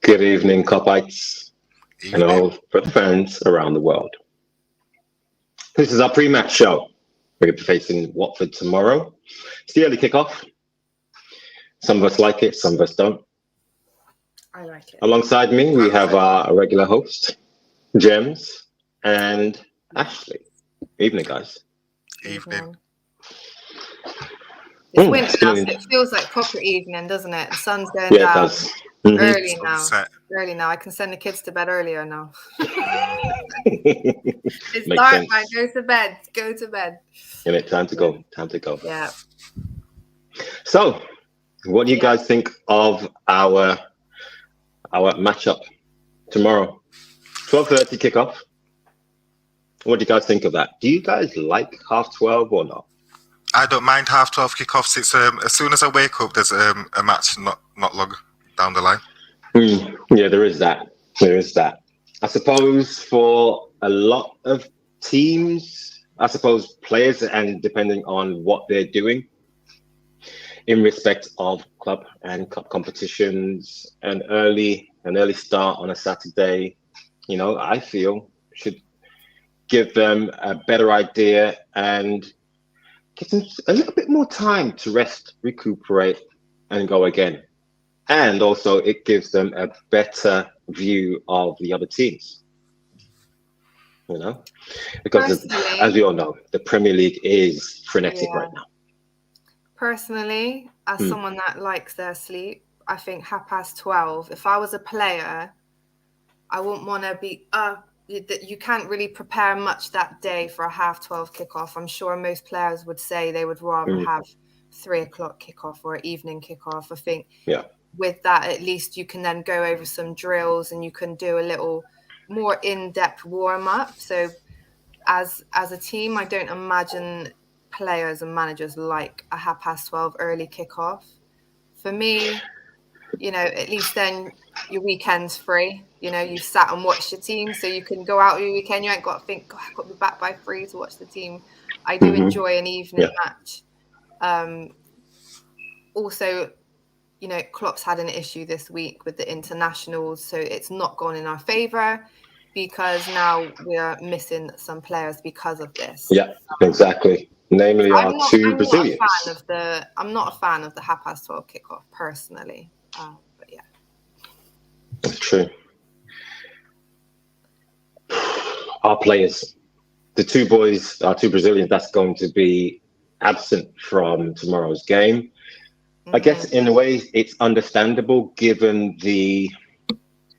Good evening, Kopites, and all fans around the world. This is our pre-match show. We're going to be facing Watford tomorrow. It's the early kickoff. Some of us like it, some of us don't. I like it. Alongside me, we have our regular host, Gems, and Ashley. Evening, guys. Evening. It's winter now, so it feels like proper evening, doesn't it? The sun's going down. It does. Early now. Early now. I can send the kids to bed earlier now. It's Makes dark, sense. man. Go to bed. Go to bed. Yeah, time to go. Time to go. Yeah. So, what do you guys think of our matchup tomorrow? 12:30 kickoff. What do you guys think of that? Do you guys like 12:30 or not? I don't mind 12:30 kickoffs. It's as soon as I wake up, there's a match not long down the line. Yeah, there is that. There is that. I suppose for a lot of teams, I suppose players, and depending on what they're doing in respect of club and cup competitions, an early start on a Saturday, I feel should give them a better idea and give them a little bit more time to rest, recuperate, and go again. And also, it gives them a better view of the other teams. Because as we all know, the Premier League is frenetic right now. Personally, as someone that likes their sleep, I think 12:30. If I was a player, I wouldn't want to be up. You can't really prepare much that day for a 12:30 kickoff. I'm sure most players would say they would rather have 3:00 kickoff or evening kickoff. I think with that, at least you can then go over some drills and you can do a little more in-depth warm-up. So as a team, I don't imagine players and managers like a 12:30 early kickoff. For me, at least then your weekend's free. You've sat and watched your team, so you can go out your weekend. You ain't got to think, I've got to be back by 3 to watch the team. I do enjoy an evening match. Also, Klopp's had an issue this week with the internationals, so it's not gone in our favour because now we're missing some players because of this. Yeah, exactly. Namely, our two Brazilians. I'm not a fan of the 12:30 kickoff personally, but yeah. That's true. Our players, the two boys, our two Brazilians, that's going to be absent from tomorrow's game. I guess in a way it's understandable given the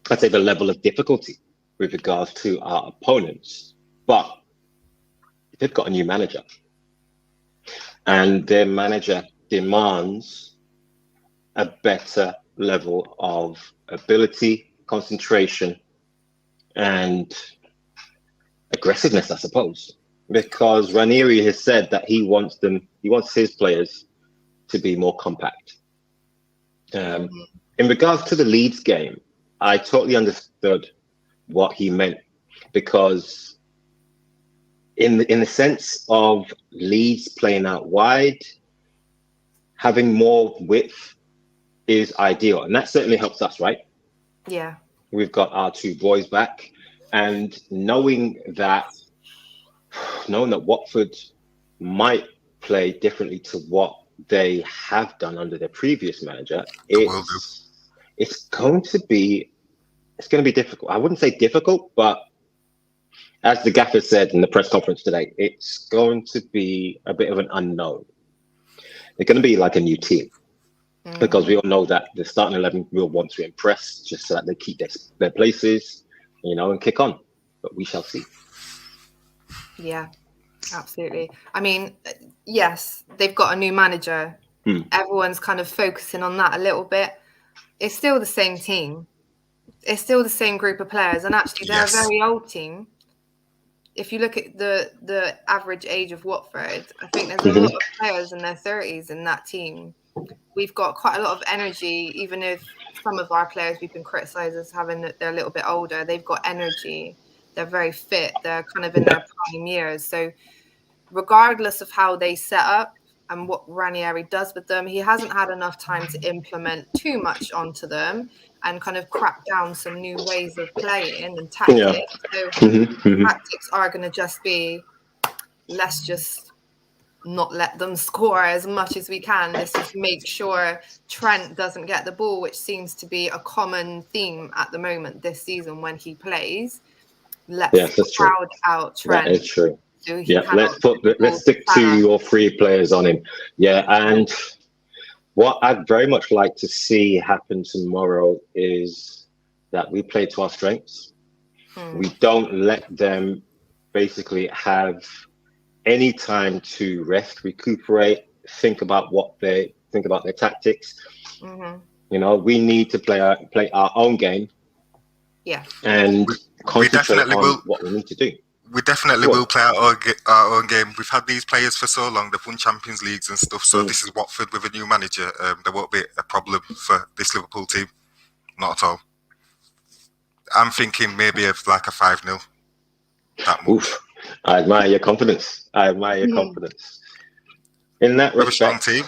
level of difficulty with regards to our opponents. But they've got a new manager. And their manager demands a better level of ability, concentration, and aggressiveness, I suppose. Because Ranieri has said that he wants his players to be more compact. In regards to the Leeds game, I totally understood what he meant, because in the sense of Leeds playing out wide, having more width is ideal, and that certainly helps us, right? Yeah. We've got our two boys back, and knowing that Watford might play differently to what they have done under their previous manager, it's going to be difficult. I wouldn't say difficult, but as the gaffer said in the press conference today, it's going to be a bit of an unknown. They're going to be like a new team, because we all know that the starting 11 will want to impress just so that they keep their places, and kick on. But we shall see. Yeah. Absolutely. I mean, yes, they've got a new manager. Everyone's kind of focusing on that a little bit. It's still the same team. It's still the same group of players. And actually, they're a very old team. If you look at the average age of Watford, I think there's a lot of players in their 30s in that team. We've got quite a lot of energy, even if some of our players we've been criticised as having that they're a little bit older. They've got energy. They're very fit. They're kind of in their prime years. So regardless of how they set up and what Ranieri does with them, he hasn't had enough time to implement too much onto them and kind of crack down some new ways of playing and tactics. So tactics are going to just be, let's just not let them score as much as we can. Let's just make sure Trent doesn't get the ball, which seems to be a common theme at the moment this season when he plays. Let's crowd out Trent. That is true. So let's stick 2 or 3 players on him. Yeah, and what I'd very much like to see happen tomorrow is that we play to our strengths. We don't let them basically have any time to rest, recuperate, think about their tactics. You know, we need to play our own game. Yeah, and concentrate on what we need to do. We definitely will play our own game. We've had these players for so long. They've won Champions Leagues and stuff. So this is Watford with a new manager. There won't be a problem for this Liverpool team. Not at all. I'm thinking maybe of like a 5-0. Oof. I admire your confidence. Confidence. In that respect, we're a strong team.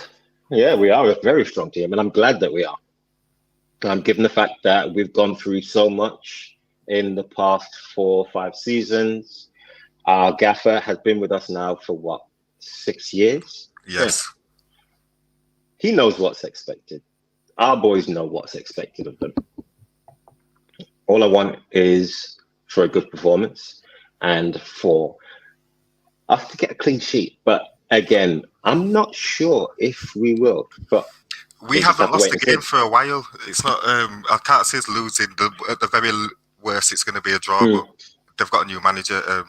Yeah, we are a very strong team. And I'm glad that we are. Given the fact that we've gone through so much in the past 4 or 5 seasons. Our gaffer has been with us now for 6 years? Yes. Yeah. He knows what's expected. Our boys know what's expected of them. All I want is for a good performance and for us to get a clean sheet. But again, I'm not sure if we will. But we haven't lost a game for a while. It's not. I can't say it's losing. At the very worst, it's going to be a draw. But they've got a new manager.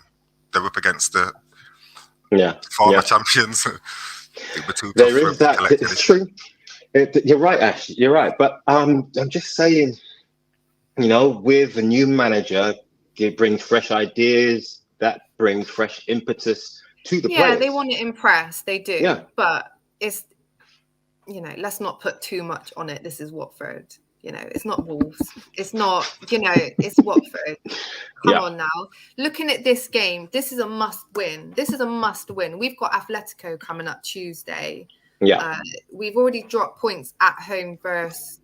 They're up against the former champions. There is that. It's true. You're right, Ash. You're right. But I'm just saying, you know, with a new manager, it brings fresh ideas. That brings fresh impetus to the players. Yeah, they want to impress. They do. Yeah. But it's, you know, let's not put too much on it. This is Watford. You know, it's not Wolves. It's not, you know, it's Watford. Come on now. Looking at this game, this is a must win. We've got Atletico coming up Tuesday. Yeah. We've already dropped points at home versus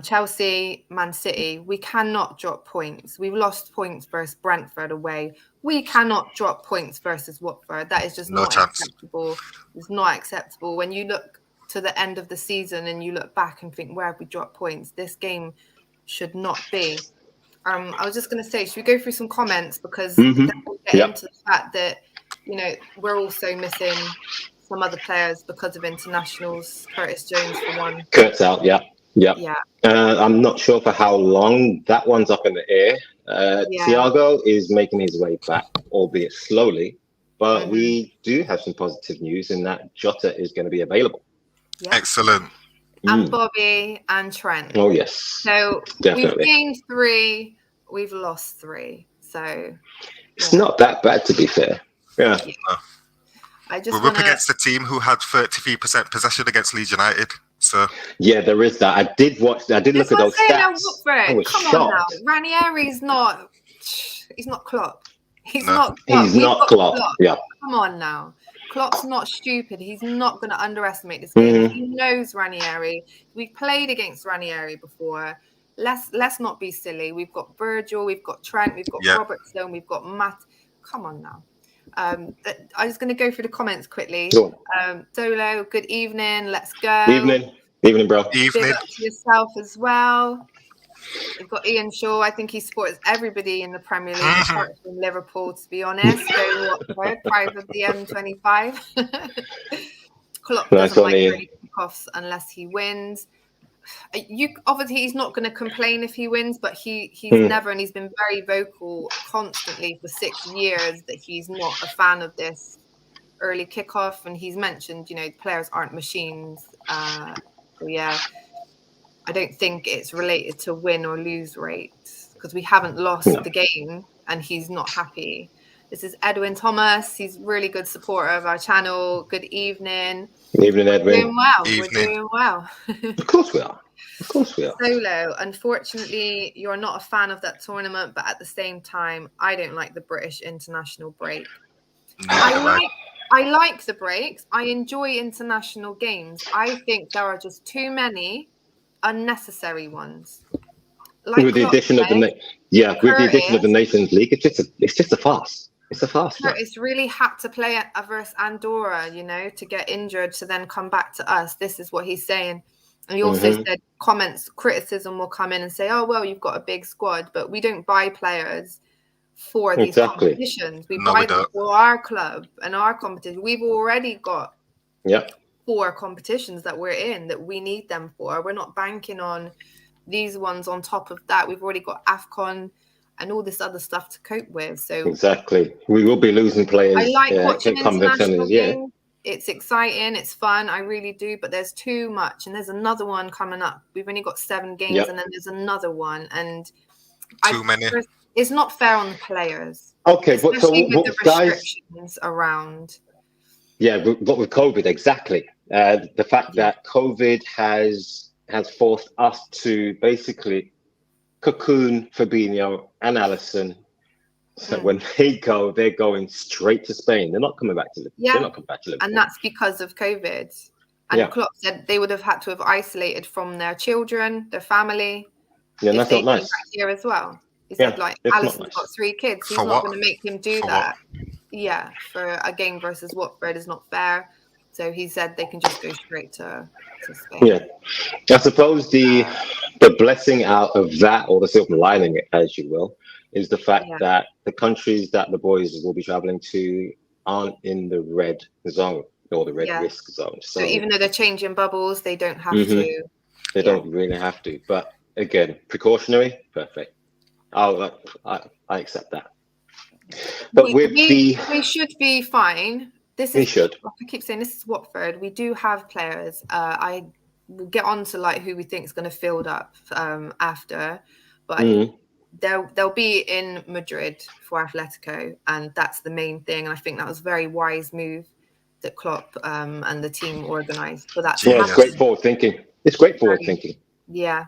Chelsea, Man City. We cannot drop points. We've lost points versus Brentford away. We cannot drop points versus Watford. That is just not acceptable. It's not acceptable. When you look to the end of the season and you look back and think, where have we dropped points? This game should not be. I was just going to say, should we go through some comments? Because then we'll get into the fact that, you know, we're also missing some other players because of internationals. Curtis Jones, for one. Kurt's out, yeah. I'm not sure for how long. That one's up in the air. Thiago is making his way back, albeit slowly. But we do have some positive news in that Jota is going to be available. Yeah. Excellent. And Bobby and Trent. Oh, yes. So definitely. We've gained 3, we've lost 3. So it's not that bad, to be fair. Yeah. We're up against a team who had 33% possession against Leeds United. So yeah, there is that. I did look at those stats. Come on now. Ranieri's not. He's not Klopp. He's not Klopp. Yeah. Come on now. Klopp's not stupid. He's not going to underestimate this game. He knows Ranieri. We've played against Ranieri before. Let's not be silly. We've got Virgil, we've got Trent, we've got Robertson, we've got Matt. Come on now. I'm just going to go through the comments quickly. Sure. Solo, good evening. Let's go. Evening, bro. Evening. Big up to yourself as well. We've got Ian Shaw. I think he supports everybody in the Premier League, apart from Liverpool, to be honest. Go Watford, prize of the M25. Klopp doesn't like really kickoffs unless he wins. obviously he's not going to complain if he wins, but he's never, and he's been very vocal constantly for 6 years that he's not a fan of this early kickoff, and he's mentioned, players aren't machines. So yeah, I don't think it's related to win or lose rates, because we haven't lost the game, and he's not happy. This is Edwin Thomas. He's really good supporter of our channel. Good evening. Good evening, Edwin. Doing well. Evening. We're doing well. Of course we are. Of course we are. Solo, unfortunately, you're not a fan of that tournament, but at the same time, I don't like the British international break. I like the breaks. I enjoy international games. I think there are just too many unnecessary ones. Like with the addition of the Nations League, it's just a farce. It's a farce. Curtis really had to play versus Andorra, to get injured to then come back to us. This is what he's saying. And he also said criticism will come in and say, oh, well, you've got a big squad, but we don't buy players for these competitions. We buy them for our club and our competition. We've already got 4 competitions that we're in that we need them for. We're not banking on these ones on top of that. We've already got AFCON and all this other stuff to cope with. So exactly, we will be losing players. I like watching international games. It's exciting, it's fun, I really do, but there's too much, and there's another one coming up. We've only got 7 games, and then there's another one, and too many. It's not fair on the players. Okay, but so with the restrictions around. Yeah, but with COVID, exactly. The fact that COVID has forced us to basically cocoon Fabinho and Alisson. So when they go, they're going straight to Spain. They're not coming back to Liverpool. Yeah. They're not coming back to Liverpool. And that's because of COVID. And Klopp said they would have had to have isolated from their children, their family. Yeah, and that's not nice. Back here as well. He said, Alisson's got 3 kids. He's not going to make him do that. Yeah, for a game versus Watford is not fair. So he said they can just go straight to Spain. Yeah. I suppose the blessing out of that, or the silver lining, as you will, is the fact that the countries that the boys will be traveling to aren't in the red zone or the red risk zone. So even though they're changing bubbles, they don't have to. They don't really have to. But again, precautionary, perfect. I accept that. But we should be fine. I keep saying this is Watford. We do have players. I will get on to who we think is going to field up after, but they'll be in Madrid for Atletico, and that's the main thing. And I think that was a very wise move that Klopp and the team organised for that. It's great forward thinking. It's great forward thinking. Yeah.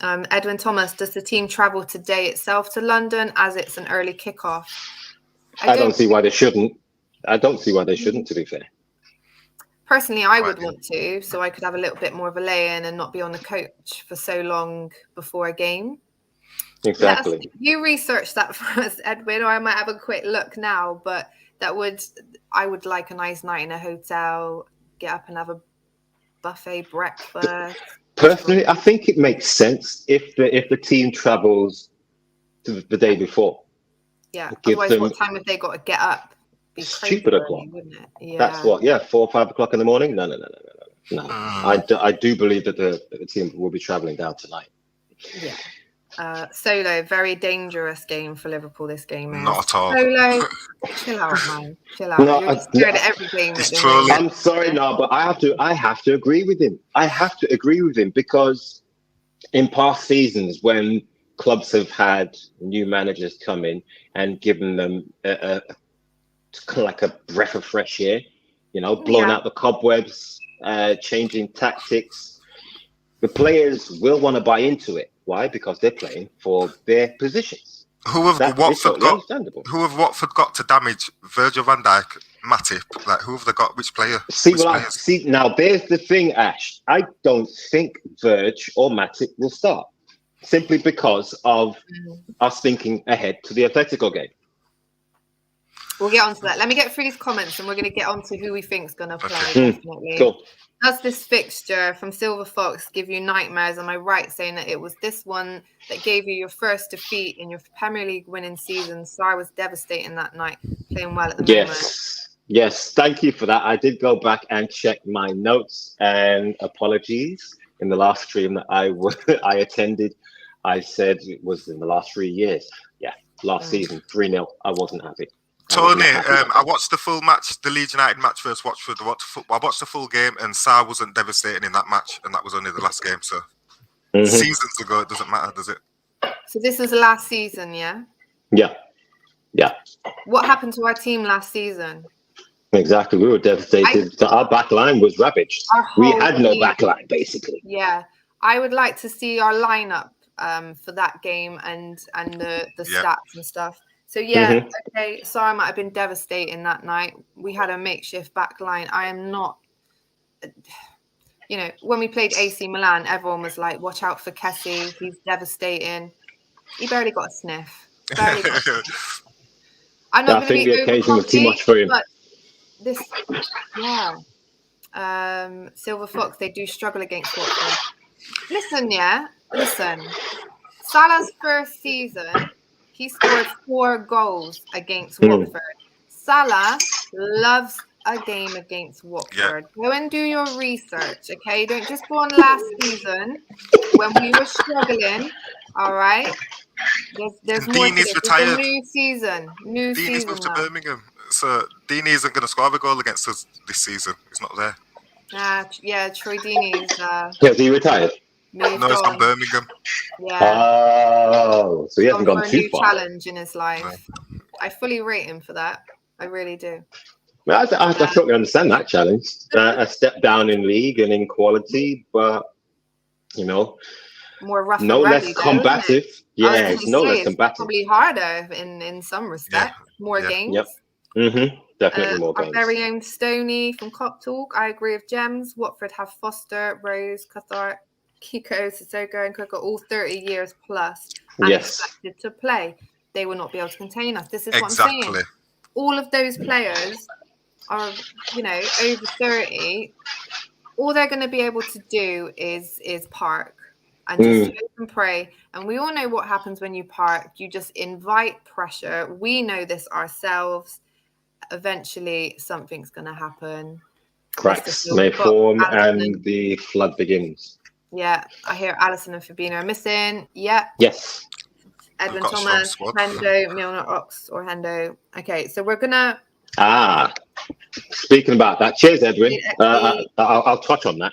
Edwin Thomas, does the team travel today itself to London as it's an early kickoff? I don't see why they shouldn't. To be fair. Personally, I would want to, so I could have a little bit more of a lay-in and not be on the coach for so long before a game. Exactly. You research that for us, Edwin, or I might have a quick look now, but I would like a nice night in a hotel, get up and have a buffet breakfast. Personally, I think it makes sense if the team travels to the day before. Yeah. Otherwise, what time have they got to get up? Stupid o'clock. Wouldn't it? Yeah. That's what. Yeah, 4 or 5 o'clock in the morning. No. I do believe that the team will be traveling down tonight. Yeah. Solo, very dangerous game for Liverpool. This game is. Not at all. Solo, chill out, man. Chill out. No, you're scared at every game. I'm sorry, but I have to agree with him. I have to agree with him because in past seasons, when clubs have had new managers come in and given them like a breath of fresh air, blowing out the cobwebs, changing tactics, the players will want to buy into it. Why? Because they're playing for their positions. Who have Watford got to damage Virgil van Dijk, Matip? Who have they got? Which player? Now there's the thing, Ash. I don't think Virg or Matip will start simply because of us thinking ahead to the Atletico game. We'll get onto that. Let me get through these comments and we're going to get on to who we think is going to play. Definitely. Cool. Does this fixture from Silver Fox give you nightmares? Am I right saying that it was this one that gave you your first defeat in your Premier League winning season? Sarr was devastating that night, playing well at the moment. Yes. Thank you for that. I did go back and check my notes, and apologies. in the last stream that I attended. I said it was in the last 3 years. Yeah, last season, 3-0. I wasn't happy. Tony, I watched the full match, the Leeds United match versus Watford. I watched the full game, and Salah wasn't devastating in that match, and that was only the last game. So seasons ago, it doesn't matter, does it? So this was last season, yeah? Yeah. What happened to our team last season? Exactly. We were devastated. Our back line was ravaged. We had no back line, basically. Yeah. I would like to see our lineup for that game and the stats and stuff. So, okay, Sarah might have been devastating that night. We had a makeshift back line. I am not... when we played AC Milan, everyone was like, watch out for Kessie. He's devastating. He barely got a sniff. I'm not going to be the occasion was too much for him. But Silver Fox, they do struggle against Watford. Listen. Salah's first season, he scored 4 goals against Watford. Salah loves a game against Watford. Go and do your research, okay? Don't just go on last season when we were struggling, all right? There's more to this. Retired. It's a new season. Deeney's moved to Birmingham, so Deeney isn't going to score a goal against us this season. He's not there. Troy Deeney's Has he retired? No, it's from Birmingham. Yeah. Oh, so he hasn't gone too far. Challenge in his life. No. I fully rate him for that. I really do. I totally understand that challenge. A step down in league and in quality, but more rough. No less combative. Yeah, it's no less combative. Probably harder in some respects. More games. Yep. Definitely more games. Our very own Stoney from Kop Talk. I agree with Gems. Watford have Foster, Rose, Cathart, Kiko, Sissoko, and Coco, all 30 years plus, and expected to play. They will not be able to contain us. This is what I'm saying. All of those players are, over 30. All they're going to be able to do is park and just hope and pray. And we all know what happens when you park. You just invite pressure. We know this ourselves. Eventually, something's going to happen. Cracks may form and the flood begins. Yeah, I hear Allison and Fabinho are missing. Yeah. Yes. Edwin Thomas, Hendo, Milner, Ox, or Hendo. Okay, so we're going to... Speaking about that. Cheers, Edwin. I'll touch on that.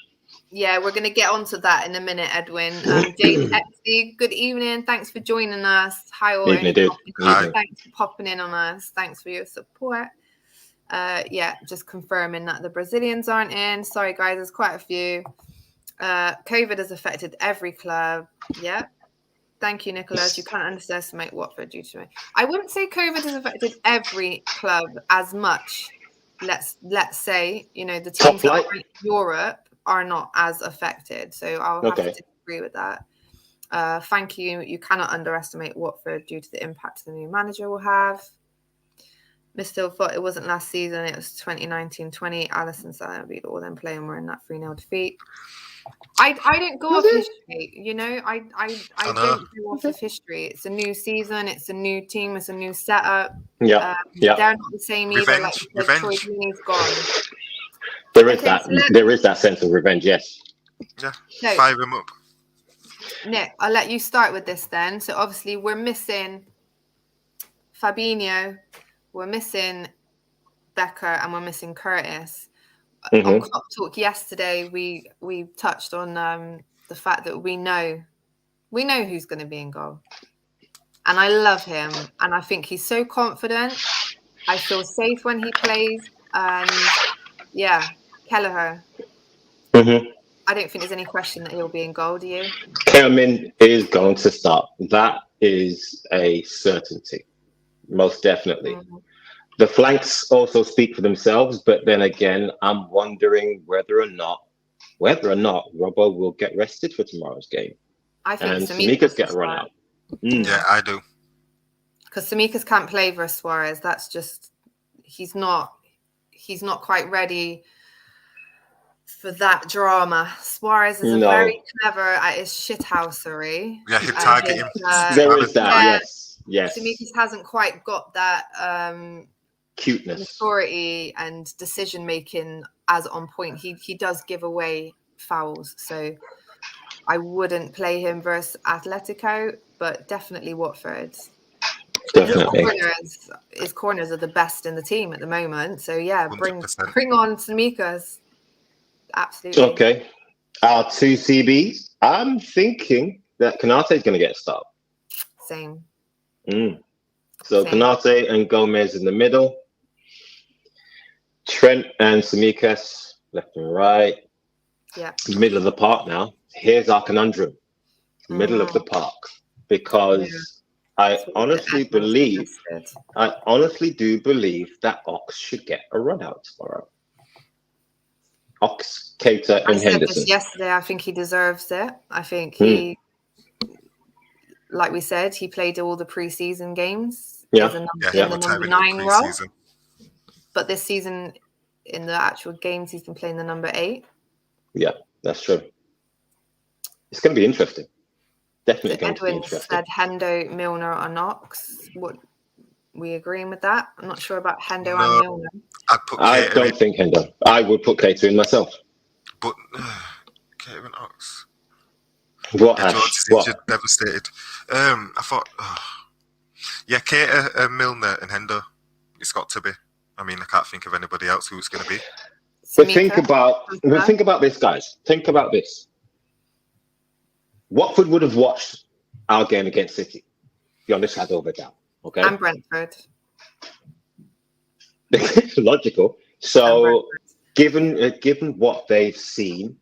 Yeah, we're going to get onto that in a minute, Edwin. James Epstein, good evening. Thanks for joining us. Hi, all. Evening, dude. Thanks for popping in on us. Thanks for your support. Just confirming that the Brazilians aren't in. Sorry, guys, there's quite a few. COVID has affected every club. Yeah. Thank you, Nicholas. You can't underestimate Watford due to me. I wouldn't say COVID has affected every club as much. Let's say, the teams that are in Europe are not as affected. So I'll have to disagree with that. Thank you. You cannot underestimate Watford due to the impact the new manager will have. Miss Phil thought it wasn't last season. It was 2019-20. Allison Salah beat all them playing. We're in that 3-0 defeat. I don't go off history, I don't go off of history. It's a new season, it's a new team, it's a new setup. They're not the same either. Like Troy Deeney's gone. There is that sense of revenge, yes. Yeah. Fire him up. Nick, I'll let you start with this then. So obviously we're missing Fabinho, we're missing Becker, and we're missing Curtis. On Kop Talk yesterday, we touched on the fact that we know who's going to be in goal, and I love him, and I think he's so confident. I feel safe when he plays, and Kelleher. I don't think there's any question that he'll be in goal. Do you? Kellerman is going to start. That is a certainty, most definitely. The flanks also speak for themselves, but then again, I'm wondering whether or not Robbo will get rested for tomorrow's game. I think and Samika's get run out. Yeah, I do. Because Samika's can't play versus Suarez. That's just he's not quite ready for that drama. Suarez is very clever at his shithousery. Yeah, he'll target him. There is that. Yes. Samika's hasn't quite got that cuteness, authority, and decision making as on point. He does give away fouls, so I wouldn't play him versus Atletico, but definitely Watford. Definitely. His corners are the best in the team at the moment. So yeah, bring 100%. on Tsimikas. Absolutely. Okay. Our 2 CBs. I'm thinking that Konate is going to get a start. Same. So Same. Konate and Gomez in the middle. Trent and Tsimikas left and right. Yeah. Middle of the park now. Here's our conundrum. Middle of the park. Because I honestly do believe that Ox should get a run out tomorrow. Ox, Cater, and I said Henderson. this yesterday. I think he deserves it. I think he, like we said, he played all the preseason games. Yeah. In the number 9 role. But this season, in the actual games, he's been playing the number 8. Yeah, that's true. It's going to be interesting. Definitely going to be interesting. Said Hendo, Milner, or Knox. What we agreeing with that? I'm not sure about Hendo and Milner. I don't think Hendo. I would put Cater in myself. But Cater and Knox. What? Yeah, George is injured, devastated. I thought, Cater, Milner, and Hendo. It's got to be. I mean, I can't think of anybody else who it's going to be. But think about this, guys. Think about this. Watford would have watched our game against City. Beyond a shadow of a doubt. Okay. And Brentford. Logical. So, given what they've seen,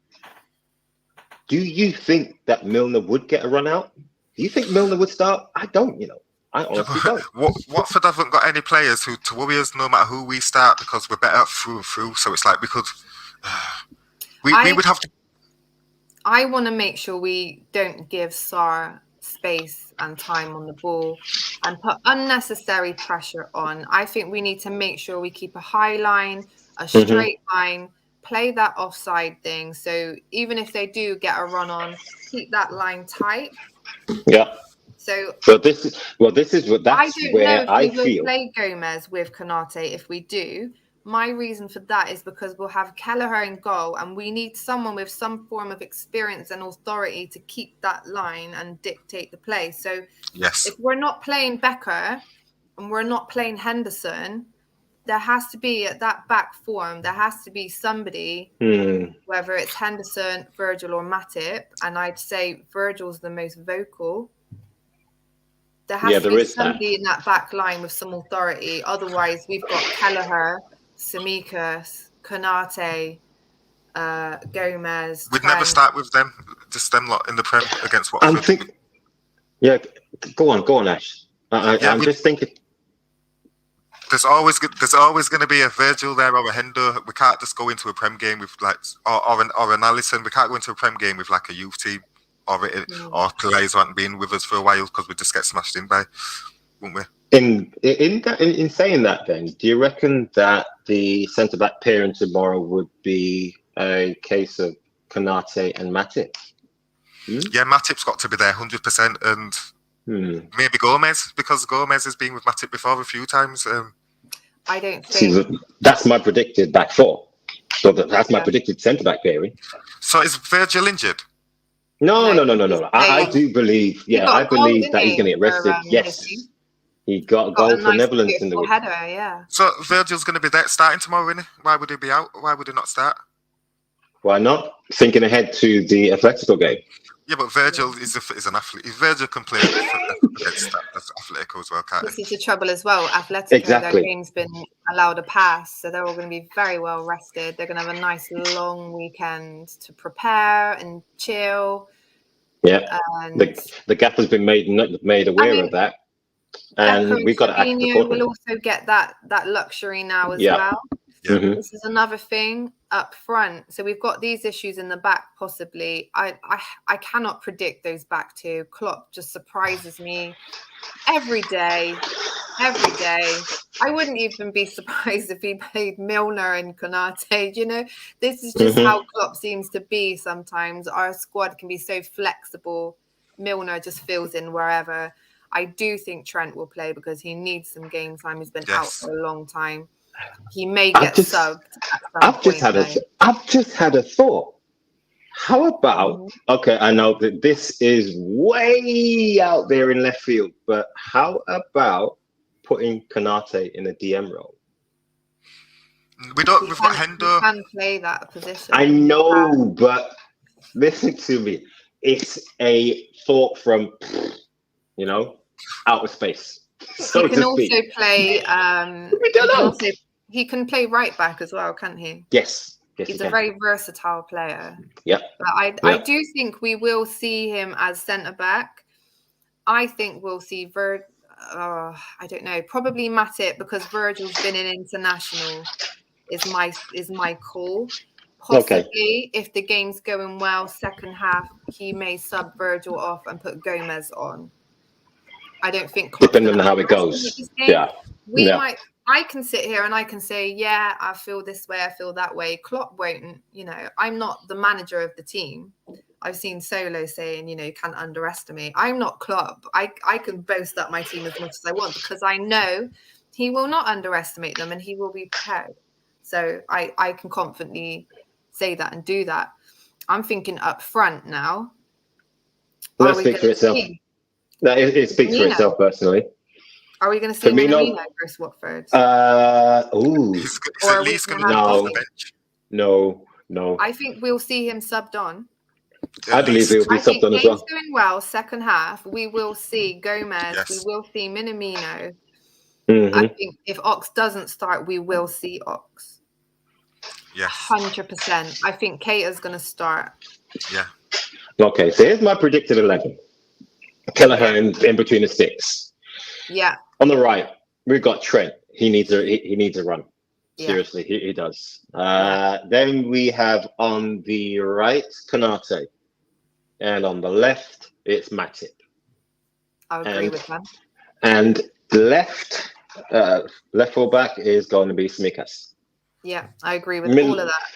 do you think that Milner would get a run out? Do you think Milner would start? I don't. I honestly don't. Watford haven't got any players who to worry us no matter who we start because we're better through and through. So it's like we could. We would have to. I want to make sure we don't give Sar space and time on the ball and put unnecessary pressure on. I think we need to make sure we keep a high line, a straight line, play that offside thing. So even if they do get a run on, keep that line tight. Yeah. So this is where I feel. Play Gomez with Konate. If we do, my reason for that is because we'll have Kelleher in goal, and we need someone with some form of experience and authority to keep that line and dictate the play. So if we're not playing Becker and we're not playing Henderson, there has to be at that back form. There has to be somebody, whether it's Henderson, Virgil, or Matip, and I'd say Virgil's the most vocal. There has to be somebody in that back line with some authority. Otherwise, we've got Kelleher, Tsimikas, Konate, Gomez. We'd never start with them, just them lot in the Prem against Watford. Go on, Ash. I'm just thinking. There's always going to be a Virgil there or a Hendo. We can't just go into a Prem game with or an Allison. We can't go into a Prem game with like a youth team. Or players haven't been with us for a while because we just get smashed in by, won't we? In saying that, then, do you reckon that the centre back pairing tomorrow would be a case of Konate and Matip? Yeah, Matip's got to be there 100%, and maybe Gomez because Gomez has been with Matip before a few times. I don't think that's my predicted back four. So that's my predicted centre back pairing. So is Virgil injured? No. I do believe. Yeah, I believe that he's going to get rested. Yes, he got a goal for Netherlands in the week. So Virgil's going to be there starting tomorrow, isn't he? Why would he be out? Why would he not start? Why not? Thinking ahead to the Atletico game. Yeah, but Virgil is an athlete. Virgil can play against Atletico as well, can't he? This is the trouble as well. Atletico, their game's been allowed a pass, so they're all going to be very well rested. They're going to have a nice long weekend to prepare and chill. Yeah, and the gaffer's been made aware of that, and we've got to act accordingly. We'll also get that luxury now as well. Yeah. This is another thing up front. So we've got these issues in the back, possibly. I cannot predict those back two. Klopp just surprises me every day. I wouldn't even be surprised if he played Milner and Konate. This is just how Klopp seems to be sometimes. Our squad can be so flexible. Milner just fills in wherever. I do think Trent will play because he needs some game time. He's been out for a long time. He may get subbed. I've just had a thought. How about, okay, I know that this is way out there in left field, but how about putting Konate in a DM role? We've got Hendo. He can play that position. I know, but listen to me. It's a thought from, outer space. So he can to also speak. play. We don't know. He can play right back as well, can't he? Yes. He's a very versatile player. Yep. But I do think we will see him as centre back. I think we'll see I don't know, probably Matip, because Virgil's been in international. Is my call. Possibly, if the game's going well, second half, he may sub Virgil off and put Gomez on. I don't think Klopp's depending on how it goes. Yeah. I can sit here and I can say, yeah, I feel this way, I feel that way. Klopp won't, I'm not the manager of the team. I've seen Solo saying, you can't underestimate. I'm not Klopp. I can boast up my team as much as I want because I know he will not underestimate them and he will be prepared. So I can confidently say that and do that. I'm thinking up front now. That speaks for itself. It speaks for itself personally. Are we going to see Minamino versus Watford? He's at least going to be off the bench. No. I think we'll see him subbed on. I believe he'll be subbed on as well. Game's going well, second half. We will see Gomez. Yes. We will see Minamino. Mm-hmm. I think if Ox doesn't start, we will see Ox. Yes. 100%. I think Keita's going to start. Yeah. Okay, so here's my predicted 11. Kelleher in between the sticks. Yeah. On the right, we've got Trent. He needs a run. Yeah. Seriously, he does. Then we have on the right, Konate. And on the left, it's Matip. I agree with that. And left full back is going to be Smikas. Yeah, I agree with all of that.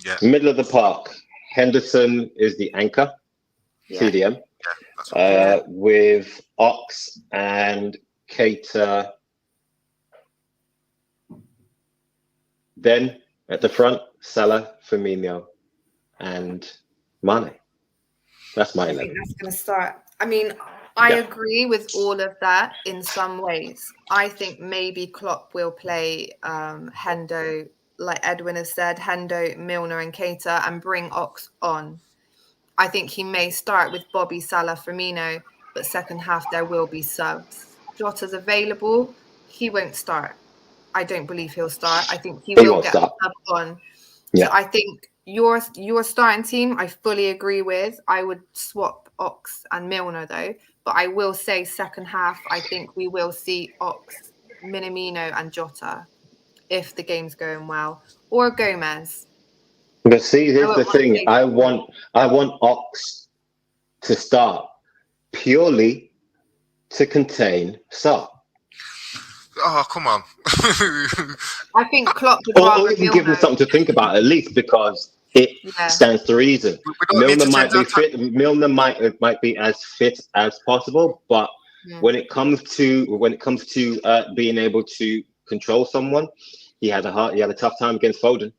Yeah. Middle of the park, Henderson is the anchor, CDM. Yeah, with Ox and Keita. Then at the front, Salah, Firmino, and Mane. That's my 11. I think that's going to start. I mean, I agree with all of that in some ways. I think maybe Klopp will play Hendo, like Edwin has said, Hendo, Milner, and Keita, and bring Ox on. I think he may start with Bobby, Salah, Firmino, but second half there will be subs. Jota's available. He won't start. I don't believe he'll start. I think he will get a sub on. Yeah. So I think your starting team, I fully agree with. I would swap Ox and Milner though. But I will say second half, I think we will see Ox, Minamino, and Jota if the game's going well, or Gomez. But see, here's the thing. I want Ox to start purely to contain Salah. Oh, come on. I think Klopp would rather or even give him something to think about at least, because it stands to reason. Milner might be fit. Milner might be as fit as possible, but when it comes to being able to control someone, he had a tough time against Foden.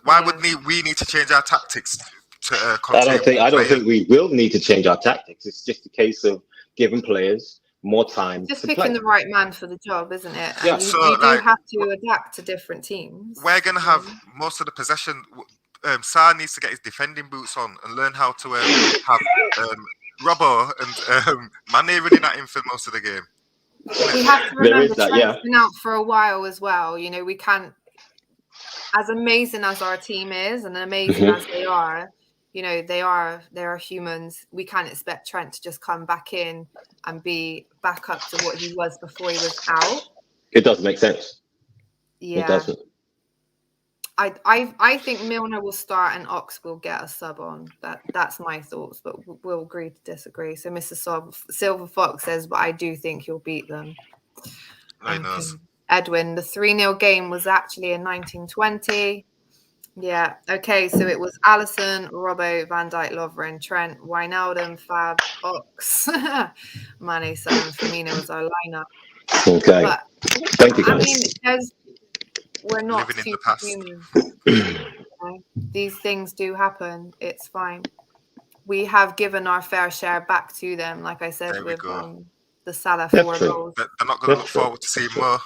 Why would we need to change our tactics to I don't think we will need to change our tactics. It's just a case of giving players more time. Just picking the right man for the job, isn't it? And yeah. You do have to adapt to different teams. We're going to have most of the possession. Salah needs to get his defending boots on and learn how to have Robbo and Mane running at him for most of the game. We have to remember Trent's been out for a while as well. You know, we can't, as amazing as our team is and amazing as they are, you know, they are humans. We can't expect Trent to just come back in and be back up to what he was before he was out. It doesn't make sense. Yeah. It doesn't. I think Milner will start and Ox will get a sub on. That's my thoughts, but we'll agree to disagree. So Mr. Silver Fox says, but I do think he'll beat them. I know. Edwin, the 3-0 game was actually in 1920. Yeah. Okay. So it was Alisson, Robbo, Van Dijk, Lovren, Trent, Wijnaldum, Fab, Ox, Mane, Salah, and Firmino was our lineup. Okay. But, thank you, guys. I mean, we're not living in the past. These things do happen. It's fine. We have given our fair share back to them, like I said, with the Salah 4 goals. They're not going to look forward to seeing more.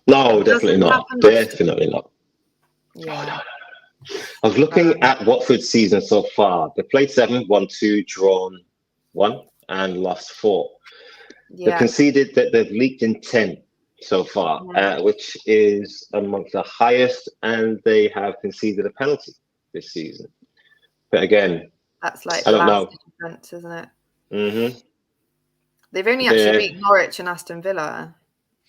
No, definitely not. Definitely not. Yeah. No. I was looking at Watford's season so far. They played 7, won 2, drawn 1, and lost 4. Yeah. They've conceded that they've leaked in 10 so far, which is amongst the highest, and they have conceded a penalty this season. But again, that's like I don't know. Defense, isn't it? Mm-hmm. They've only actually beat Norwich and Aston Villa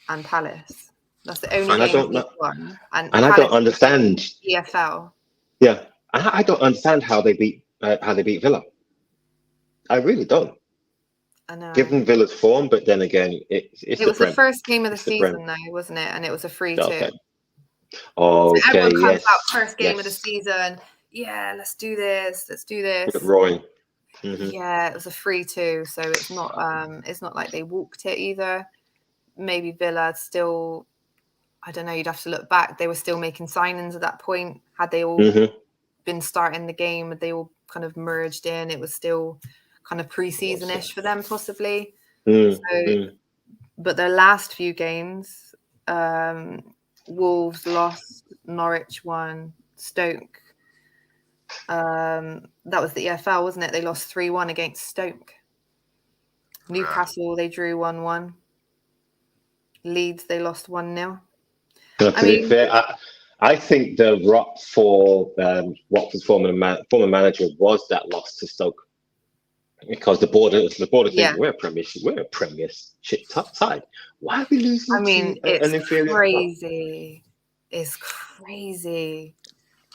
and Palace. That's the only game they've won. And I don't understand EFL. Yeah, I don't understand how they beat Villa. I really don't. I know. Given Villa's form, but then again, it was the first game of the season, though, wasn't it? And it was a 3-2. Okay. So everyone comes out first game of the season. Yeah, let's do this. Let's do this. Roaring. Mm-hmm. Yeah, it was a 3-2, so it's not like they walked it either. Maybe Villa still, I don't know, you'd have to look back. They were still making signings at that point. Had they all been starting the game, had they all kind of merged in, it was still kind of pre-season-ish for them, possibly. But their last few games, Wolves lost, Norwich won, Stoke. That was the EFL, wasn't it? They lost 3-1 against Stoke. Newcastle, they drew 1-1. Leeds, they lost 1-0. To be fair, I think the rot for Watford's former manager was that loss to Stoke, because the border think we're a Premiership top side. Why are we losing? I mean, it's crazy. It's crazy.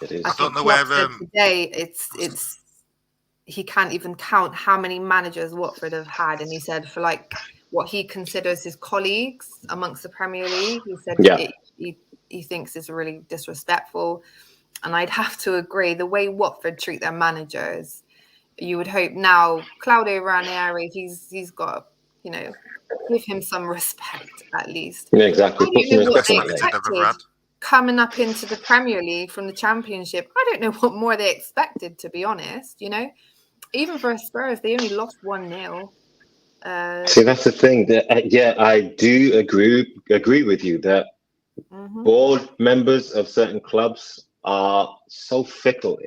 It is. I don't know where today it's he can't even count how many managers Watford have had, and he said for like what he considers his colleagues amongst the Premier League, he said he thinks is really disrespectful. And I'd have to agree, the way Watford treat their managers, you would hope now Claudio Ranieri, he's got, give him some respect at least. Yeah, exactly. I don't know what they expected coming up into the Premier League from the Championship. I don't know what more they expected, to be honest. Even for Spurs, they only lost 1-0. See, that's the thing. That I do agree with you that board members of certain clubs are so fickle.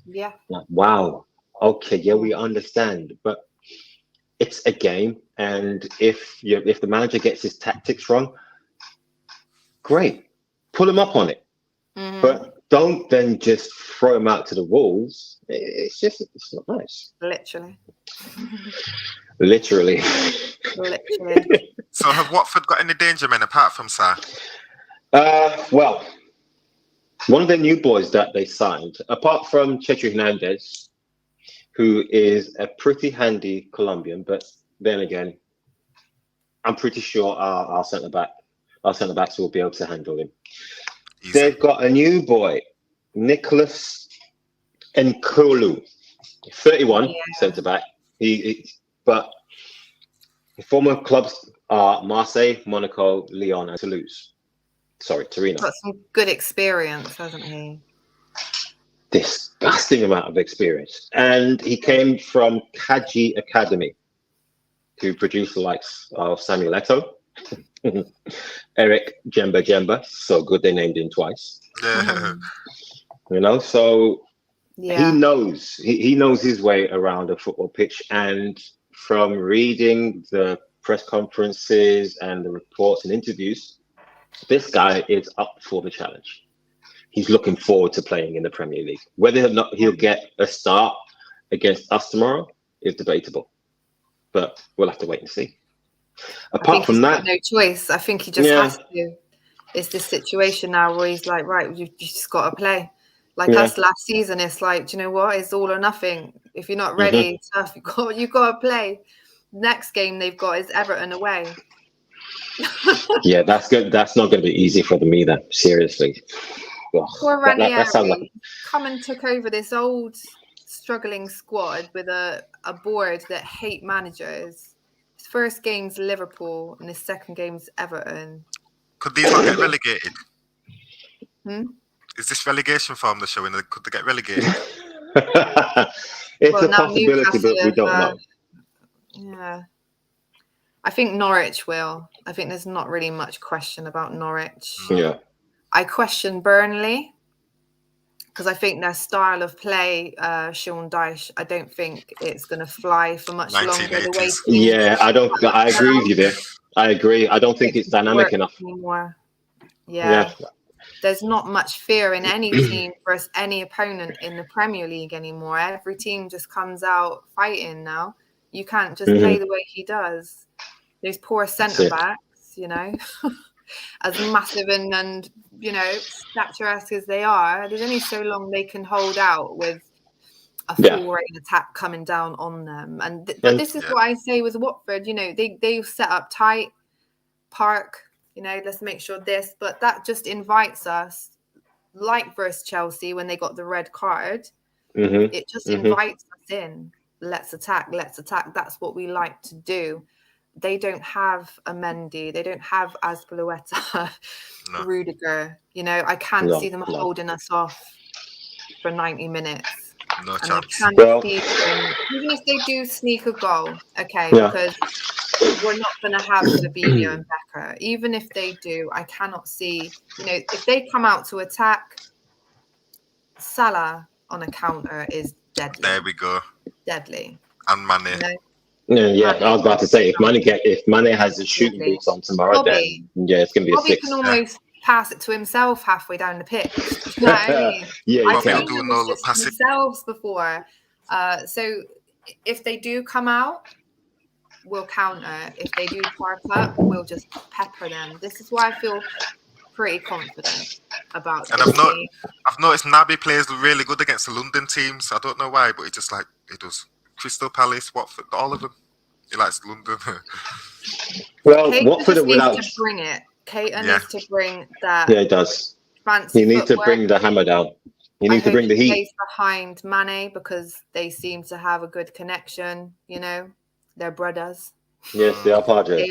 Yeah. Like, wow. Okay. Yeah, we understand, but it's a game, and if the manager gets his tactics wrong, great, pull him up on it, but don't then just throw him out to the wolves. It's not nice. Literally. So have Watford got any danger men apart from Sa? Well, one of the new boys that they signed, apart from Chechu Hernandez, who is a pretty handy Colombian, but then again, I'm pretty sure our centre backs will be able to handle him. Easy. They've got a new boy, Nicholas Nkulu, 31, centre back. But former clubs are Marseille, Monaco, Lyon, and Toulouse. Sorry, Torino. Got some good experience, hasn't he? Disgusting amount of experience. And he came from Kaji Academy, who produced the likes of Samuel Eto'o, Eric Jemba. So good they named him twice. So he knows his way around a football pitch. And from reading the press conferences and the reports and interviews, this guy is up for the challenge. He's looking forward to playing in the Premier League. Whether or not he'll get a start against us tomorrow is debatable, but we'll have to wait and see. Apart from that, no choice. I think he just has to. It's this situation now where he's like, right, you just got to play. Like us last season, it's like, do you know what? It's all or nothing. If you're not ready, it's tough. You got to play. Next game they've got is Everton away. Yeah, that's good. That's not going to be easy for them either. Seriously. Poor Ranieri come and took over this old struggling squad with a board that hate managers. His first game's Liverpool and his second game's Everton. Could these not get relegated? Is this relegation form they're showing? Could they get relegated? It's a possibility, but we don't know. Yeah. I think Norwich will. I think there's not really much question about Norwich. Yeah. I question Burnley because I think their style of play, Sean Dyche, I don't think it's going to fly for much longer. The way I agree with you there. I agree. I don't think it's dynamic enough anymore. Yeah. There's not much fear in any team versus any opponent in the Premier League anymore. Every team just comes out fighting now. You can't just play the way he does. Those poor centre-backs, you know, as massive and you know, statuesque as they are, there's only so long they can hold out with a full-rate attack coming down on them. But this is what I say with Watford. You know, they set up tight, park, you know, let's make sure this. But that just invites us, like versus Chelsea when they got the red card, it just invites us in. Let's attack. That's what we like to do. They don't have a Mendy. They don't have Azpilicueta, Rudiger. You know, I can't see them holding us off for 90 minutes. No chance. Even if they do sneak a goal, because we're not going to have Fabinho and Becker. Even if they do, I cannot see, you know, if they come out to attack, Salah on a counter is deadly. There we go. Deadly. And Mane. You know? I was about to say, if Mane has his shooting boots on tomorrow, then it's going to be a 6. Bobby can almost pass it to himself halfway down the pitch. You know what I mean? I've seen them themselves before. So if they do come out, we'll counter. If they do park up, we'll just pepper them. This is why I feel pretty confident about and this team. I've noticed Naby plays really good against the London teams. I don't know why, but he does. Crystal Palace, Watford, all of them. He likes London. Well, Kate Watford just without needs to bring it. Kate needs to bring that. Yeah, he does. Fancy he needs to bring the hammer down. He needs to bring the heat. Stays behind Mane because they seem to have a good connection. You know, they're brothers. Yes, they are padres.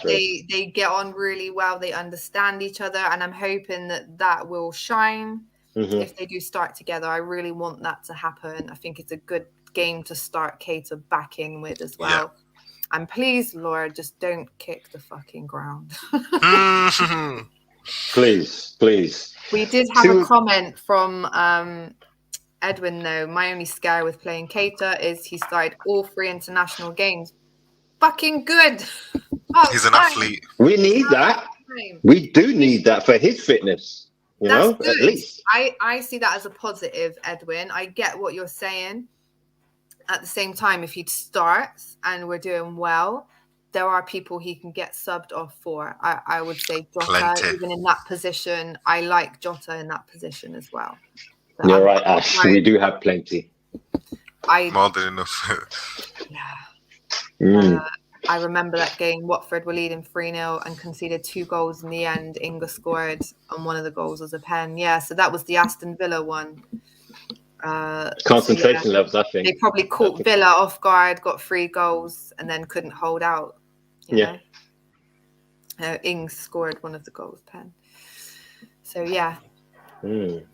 They get on really well. They understand each other, and I'm hoping that will shine if they do start together. I really want that to happen. I think it's a good game to start Keita backing with as well. And please, Lord, just don't kick the fucking ground. Please. We did have a comment from Edwin, though. My only scare with playing Keita is he started all 3 international games. Fucking good. He's an athlete. We need that. We do need that for his fitness. You know, at least. I see that as a positive, Edwin. I get what you're saying. At the same time, if he starts and we're doing well, there are people he can get subbed off for. I would say Jota, even in that position. I like Jota in that position as well. So you're right, Ash. We do have plenty. More than enough. I remember that game. Watford were leading 3-0 and conceded 2 goals in the end. Inga scored, and one of the goals was a pen. Yeah, so that was the Aston Villa one. Concentration levels, I think. They probably caught Villa off guard, got 3 goals, and then couldn't hold out. You know? Ings scored one of the goals, pen. So, yeah. They've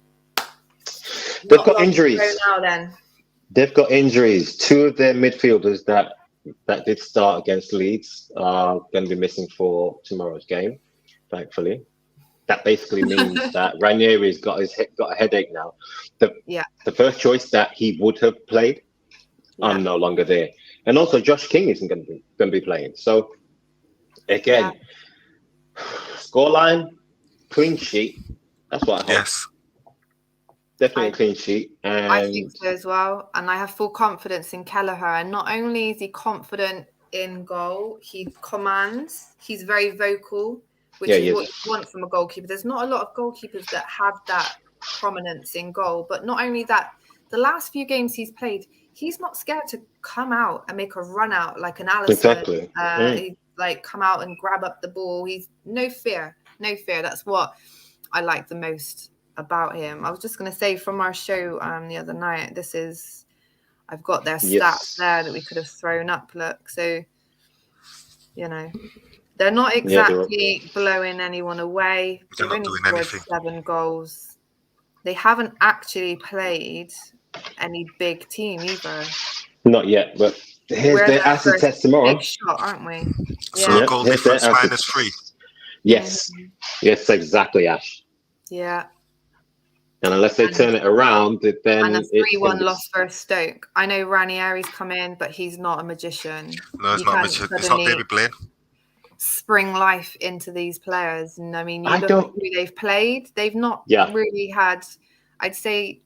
got injuries. Now, then. They've got injuries. 2 of their midfielders that did start against Leeds are going to be missing for tomorrow's game, thankfully. That basically means that Ranieri's got a headache now. The first choice that he would have played are no longer there, and also Josh King isn't going to be playing. So again, scoreline, clean sheet. That's what I hope. Yes, definitely a clean sheet. And I think so as well. And I have full confidence in Kelleher. And not only is he confident in goal, he commands. He's very vocal. Which is what you want from a goalkeeper. There's not a lot of goalkeepers that have that prominence in goal. But not only that, the last few games he's played, he's not scared to come out and make a run out like an Alisson. Exactly. He come out and grab up the ball. He's no fear. That's what I like the most about him. I was just going to say from our show the other night, I've got their stats there that we could have thrown up. Look, so, you know. They're not exactly blowing anyone away. They're not doing anything. 7 goals. they haven't actually played any big team either. Not yet, but here's their acid test tomorrow. Big shot, aren't we? So goal difference -3. Yes. Yes, exactly, Ash. Yeah. And unless they turn it around, then and a 3-1 loss for Stoke. I know Ranieri's come in, but he's not a magician. No, it's not a magician. It's not David Blaine. Spring life into these players, and I mean, you look at who they've played. They've not really had. I'd say,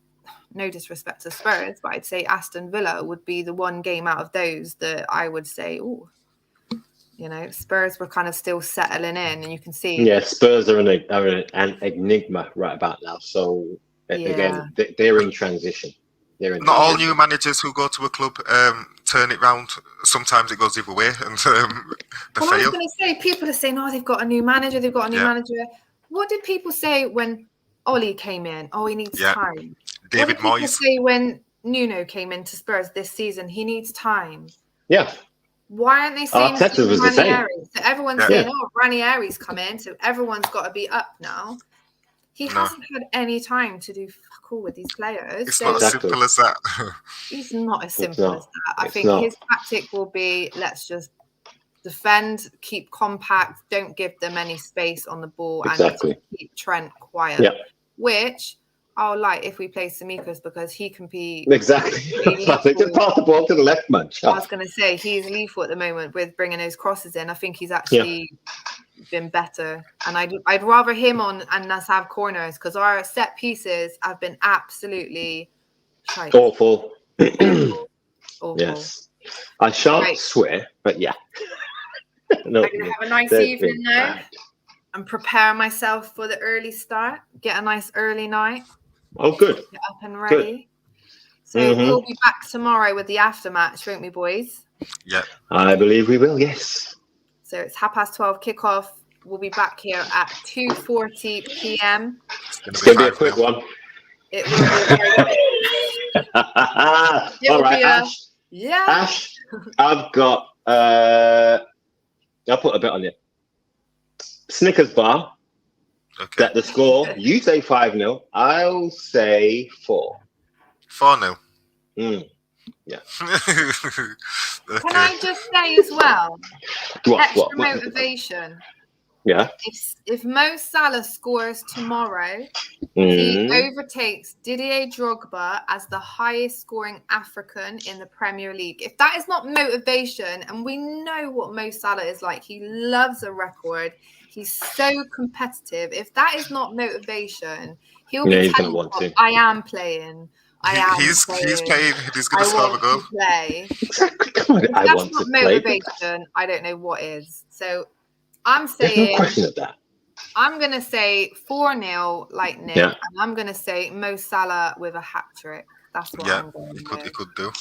no disrespect to Spurs, but I'd say Aston Villa would be the one game out of those that I would say, oh, you know, Spurs were kind of still settling in, and you can see. Yeah, Spurs are an enigma right about now. So again, they're in transition. Not all new managers who go to a club turn it round. Sometimes it goes the other way, and they fail. I was going to say, people are saying, "Oh, they've got a new manager. They've got a new manager." What did people say when Ollie came in? Oh, he needs time. David Moyes. What did people say when Nuno came into Spurs this season? He needs time. Yeah. Why aren't they saying Ranieri? So everyone's saying, "Oh, Ranieri's come in, so everyone's got to be up now." He hasn't had any time to do fuck all with these players. It's not as simple as that. He's not as simple as that. I think his tactic will be, let's just defend, keep compact, don't give them any space on the ball, and keep Trent quiet. Yeah. Which I'll like if we play Tsimikas, because he can be they just pass the ball to the left, man. I was going to say he's lethal at the moment with bringing those crosses in. I think he's actually been better, and I'd rather him on and us have corners, because our set pieces have been absolutely awful. Awful. Yes, I shan't swear, but yeah. No, I'm gonna have a nice evening now and prepare myself for the early start. Get a nice early night. Oh, good. Get up and ready. So we'll be back tomorrow with the aftermatch, won't we, boys? Yeah, I believe we will. Yes. So it's 12:30 kickoff. We'll be back here at 2:40 p.m. It's going to be a quick one. It will be. All right, Ash. I've got. I'll put a bet on it. Snickers bar. Okay. That the score. You say 5-0. I'll say 4. 4-0. Yeah. Okay. Can I just say as well? Extra motivation. Yeah. If Mo Salah scores tomorrow, he overtakes Didier Drogba as the highest scoring African in the Premier League. If that is not motivation, and we know what Mo Salah is like, he loves a record. He's so competitive. If that is not motivation, he'll be telling you, I am playing. He's playing. He's going to score a goal. Come on, I want to play. Motivation. I don't know what is. So I'm saying. There's no question of that. I'm going to say 4-0 like Nick, and I'm going to say Mo Salah with a hat trick. That's what I'm going to do. He could do.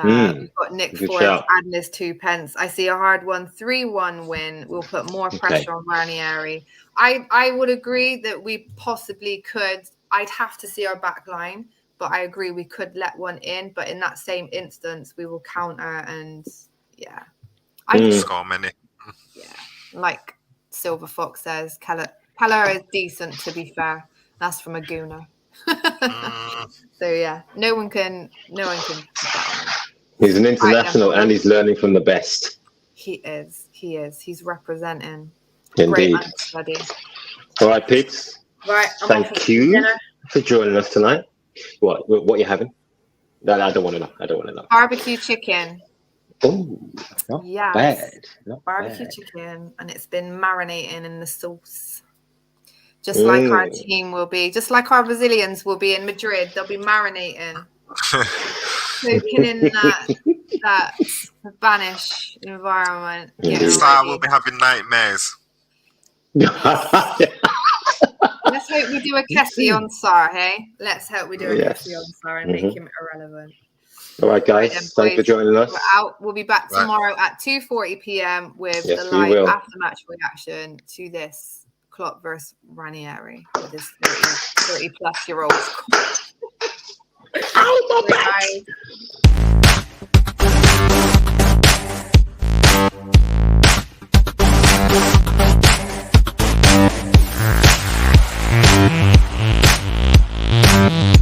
We've got Nick Foyt adding his 2 pence. I see a hard one, 3-1 win. We'll put more pressure on Ranieri. I would agree that we possibly could. I'd have to see our back line, but I agree we could let one in. But in that same instance, we will counter and I can score many. Yeah, like Silver Fox says, Keller is decent, to be fair. That's from a Gooner. So no one can. He's an international and he's learning from the best. He is. He's representing. Indeed. All right, peeps. Right. Thank you for joining us tonight. What are you having? No, I don't want to know. Barbecue chicken. Oh, not bad. Barbecue chicken, and it's been marinating in the sauce. Just like our team will be, just like our Brazilians will be in Madrid. They'll be marinating. Soaking in that Spanish environment. Salah will be having nightmares. Let's hope we do a Kessie on Sar, hey? Let's hope we do a Kessie on Sar and make him irrelevant. All right, guys. Thanks for joining us. We're out. We'll be back tomorrow at 2:40 p.m. with the live after-match reaction to this Klopp versus Ranieri with this 30-plus-year-old. Bye. Bye.